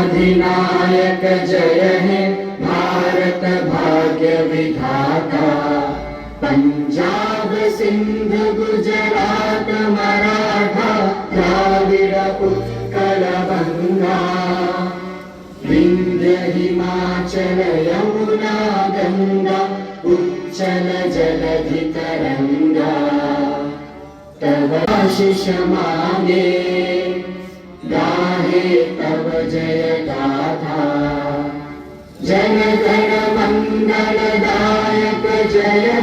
अधिनायक जय हे भारत भाग्य विधाता। पंजाब सिंध गुजरात मराठा द्राविड़ उत्कल गंगा। विंध्य हिमाचल यमुना गंगा उच्चल जलधि तरंगा। तव आशीष मांगे गाहे तव जय गाथा। जन गण मंगलदायक जय